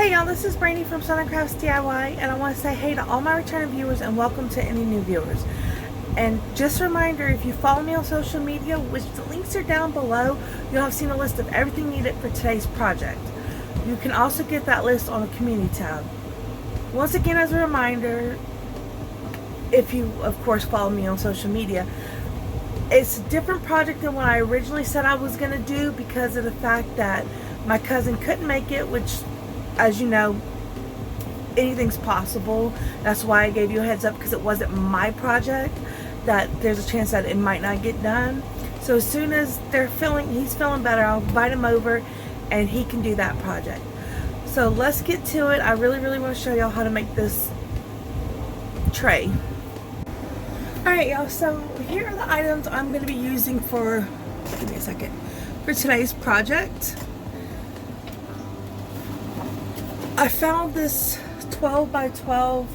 Hey y'all, this is Brandy from Southern Crafts DIY, and I want to say hey to all my returning viewers and welcome to any new viewers. And just a reminder, if you follow me on social media, which the links are down below, you'll have seen a list of everything needed for today's project. You can also get that list on the community tab. Once again, as a reminder, if you of course follow me on social media, it's a different project than what I originally said I was going to do because of the fact that my cousin couldn't make it, which, as you know, anything's possible. That's why I gave you a heads up, because it wasn't my project, that there's a chance that it might not get done. So as soon as he's feeling better, I'll invite him over and he can do that project. So let's get to it. I really want to show y'all how to make this tray. Alright y'all, so here are the items I'm going to be using for, give me a second, for today's project. I found this 12 by 12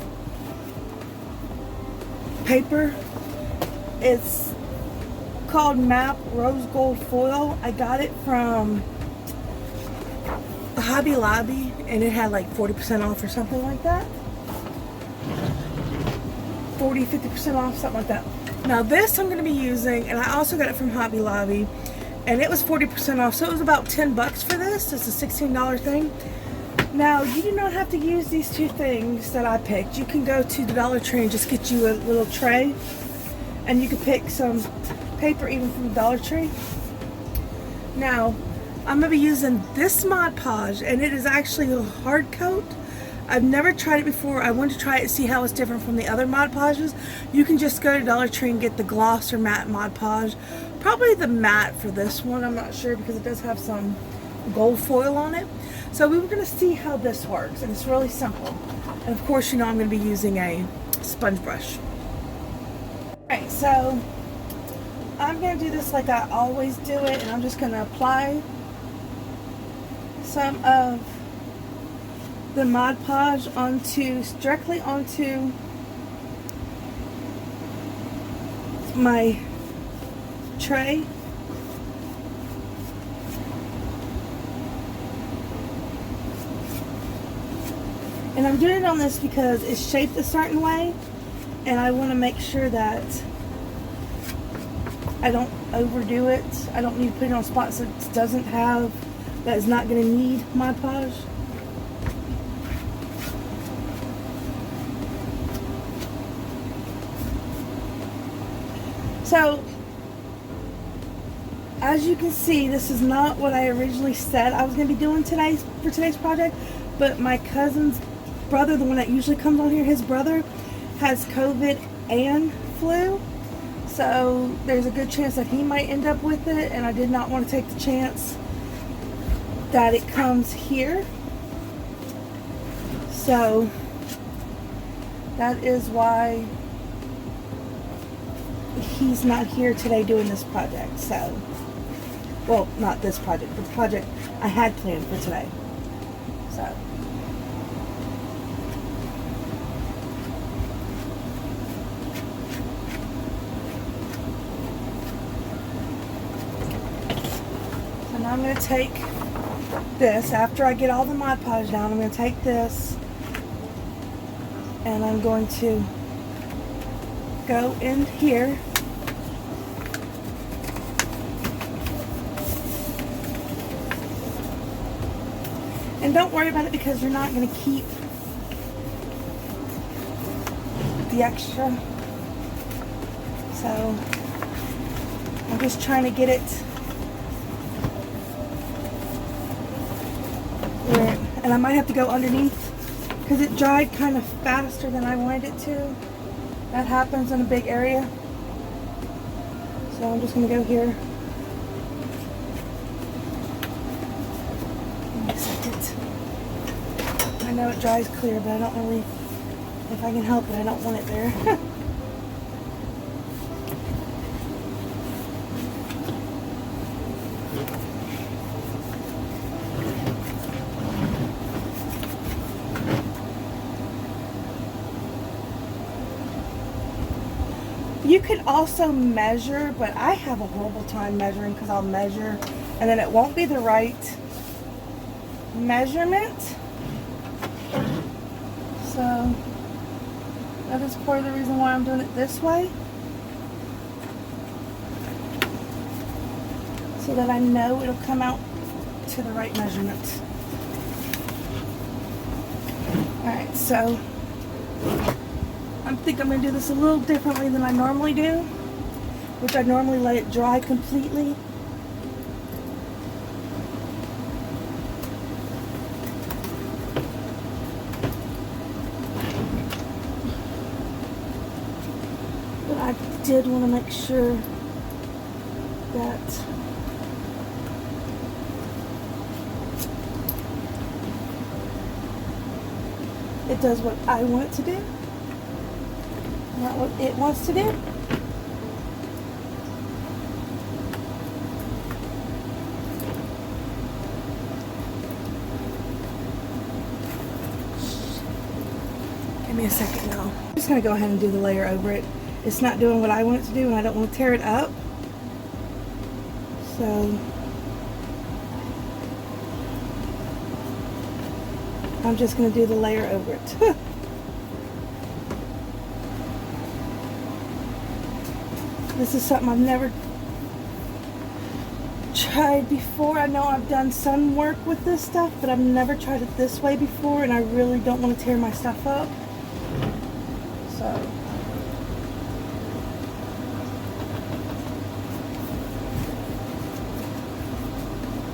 paper. It's called MAP Rose Gold Foil. I got it from Hobby Lobby and it had like 40% off or something like that. 40-50% off, something like that. Now this I'm going to be using, and I also got it from Hobby Lobby, and it was 40% off, so it was about 10 bucks for this. It's a $16 thing. Now, you do not have to use these two things that I picked. You can go to the Dollar Tree and just get you a little tray, and you can pick some paper even from the Dollar Tree. Now, I'm going to be using this Mod Podge, and it is actually a hard coat. I've never tried it before. I wanted to try it and see how it's different from the other Mod Podges. You can just go to Dollar Tree and get the gloss or matte Mod Podge. Probably the matte for this one, I'm not sure, because it does have some gold foil on it. So we were going to see how this works, and it's really simple. And of course, you know I'm going to be using a sponge brush. Alright, so I'm going to do this like I always do it, and I'm just going to apply some of the Mod Podge directly onto my tray. And I'm doing it on this because it's shaped a certain way, and I want to make sure that I don't overdo it. I don't need to put it on spots that is not going to need Mod Podge. So, as you can see, this is not what I originally said I was going to be doing for today's project, but my cousin's brother, the one that usually comes on here, his brother has COVID and flu, so there's a good chance that he might end up with it, and I did not want to take the chance that it comes here. So that is why he's not here today doing this project. So, well, not this project, but the project I had planned for today. So now I'm going to take this, after I get all the Mod Podge down, I'm going to take this and I'm going to go in here and don't worry about it because you're not going to keep the extra. So I'm just trying to get it where, and I might have to go underneath because it dried kind of faster than I wanted it to. That happens in a big area. So I'm just going to go here. Give me a second. I know it dries clear, but I don't really, if I can help it, I don't want it there. You could also measure, but I have a horrible time measuring because I'll measure and then it won't be the right measurement. So that is part of the reason why I'm doing it this way, so that I know it'll come out to the right measurement. Alright, so I think I'm going to do this a little differently than I normally do, which I normally let it dry completely. But I did want to make sure that it does what I want it to do, not what it wants to do. Give me a second, y'all. I'm just gonna go ahead and do the layer over it. It's not doing what I want it to do, and I don't want to tear it up. So I'm just gonna do the layer over it. This is something I've never tried before. I know I've done some work with this stuff, but I've never tried it this way before, and I really don't want to tear my stuff up. So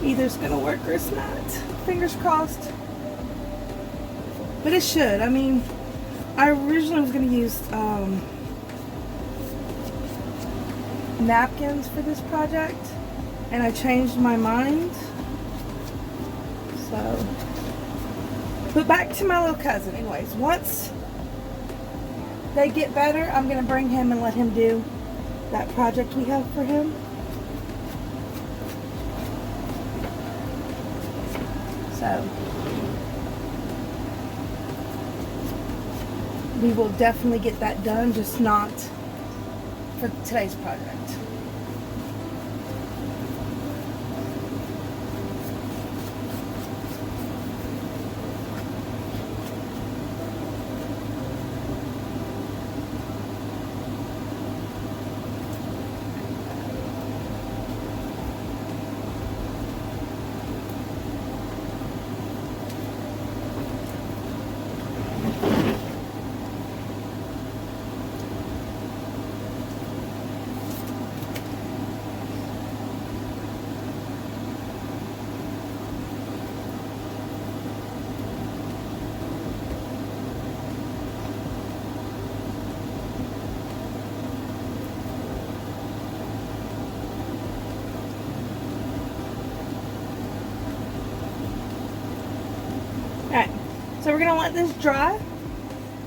either it's gonna work or it's not. Fingers crossed. But it should. I mean, I originally was gonna use napkins for this project, and I changed my mind. So, but back to my little cousin. Anyways, once they get better, I'm gonna bring him and let him do that project we have for him. So we will definitely get that done, just not for today's project. Alright, so we're going to let this dry,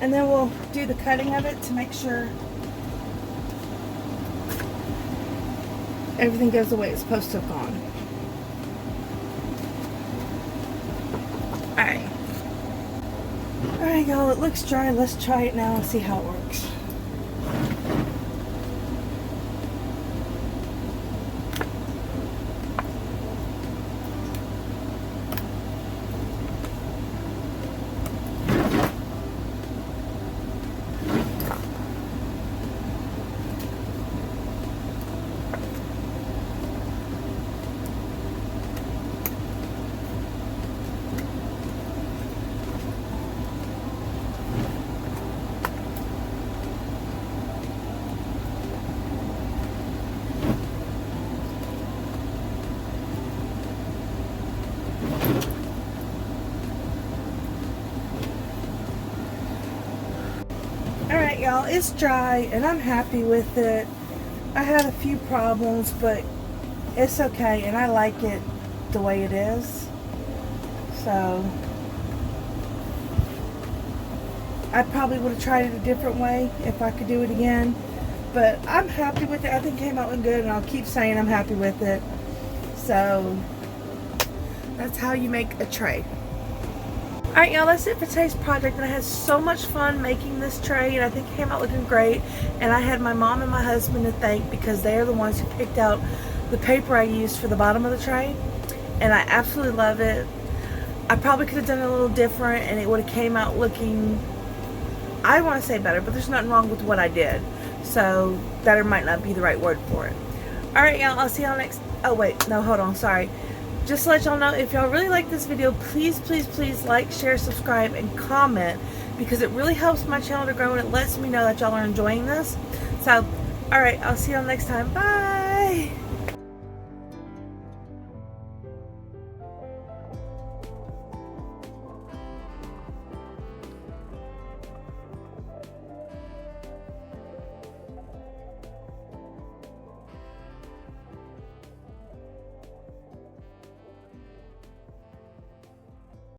and then we'll do the cutting of it to make sure everything goes the way it's supposed to have gone. Alright. Alright, y'all, it looks dry. Let's try it now and see how it works. Alright, y'all, it's dry and I'm happy with it. I had a few problems, but it's okay, and I like it the way it is. So I probably would have tried it a different way if I could do it again, but I'm happy with it. I think it came out looking good, and I'll keep saying I'm happy with it. So that's how you make a tray. Alright, y'all, that's it for today's project, and I had so much fun making this tray, and I think it came out looking great. And I had my mom and my husband to thank, because they are the ones who picked out the paper I used for the bottom of the tray, and I absolutely love it. I probably could have done it a little different, and it would have came out looking I want to say better, but there's nothing wrong with what I did. So better might not be the right word for it. Alright, y'all, I'll see y'all next. Oh wait, no, hold on, sorry. Just to let y'all know, if y'all really like this video, please, please, please like, share, subscribe, and comment, because it really helps my channel to grow and it lets me know that y'all are enjoying this. So, alright, I'll see y'all next time. Bye!